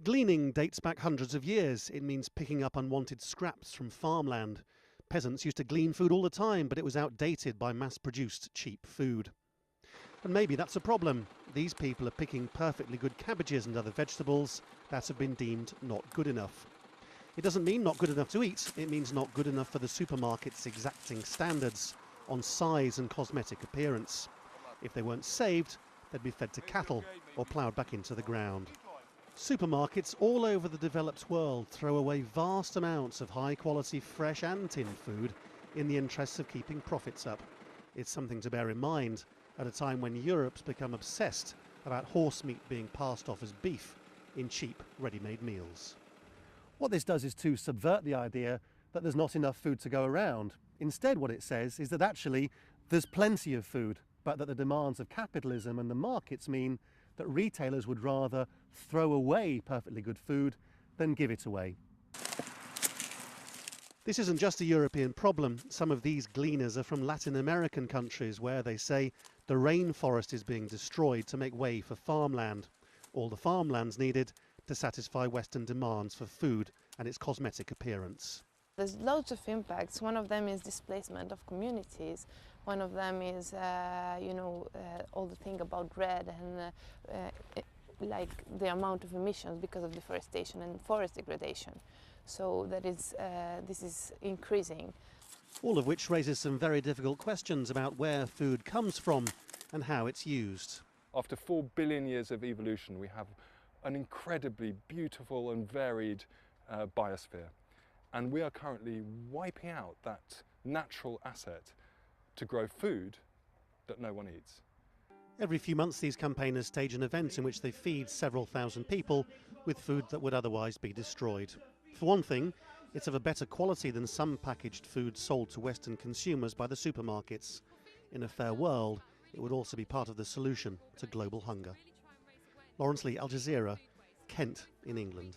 Gleaning dates back hundreds of years. It means picking up unwanted scraps from farmland. Peasants used to glean food all the time, but it was outdated by mass-produced cheap food. And maybe that's a problem. These people are picking perfectly good cabbages and other vegetables that have been deemed not good enough. It doesn't mean not good enough to eat, it means not good enough for the supermarket's exacting standards on size and cosmetic appearance. If they weren't saved, they'd be fed to cattle or ploughed back into the ground. Supermarkets all over the developed world throw away vast amounts of high-quality fresh and tinned food in the interests of keeping profits up. It's something to bear in mind at a time when Europe's become obsessed about horse meat being passed off as beef in cheap, ready-made meals. What this does is to subvert the idea that there's not enough food to go around. Instead, what it says is that actually there's plenty of food, but that the demands of capitalism and the markets mean that retailers would rather throw away perfectly good food than give it away. This isn't just a European problem. Some of these gleaners are from Latin American countries where they say the rainforest is being destroyed to make way for farmland. All the farmland's needed to satisfy Western demands for food and its cosmetic appearance. There's loads of impacts. One of them is displacement of communities. One of them is, all the thing about REDD and like the amount of emissions because of deforestation and forest degradation. So that is, this is increasing. All of which raises some very difficult questions about where food comes from and how it's used. After 4 billion years of evolution, we have an incredibly beautiful and varied biosphere. And we are currently wiping out that natural asset to grow food that no one eats. Every few months these campaigners stage an event in which they feed several thousand people with food that would otherwise be destroyed. For one thing, it's of a better quality than some packaged food sold to Western consumers by the supermarkets. In a fair world, it would also be part of the solution to global hunger. Lawrence Lee, Al Jazeera, Kent in England.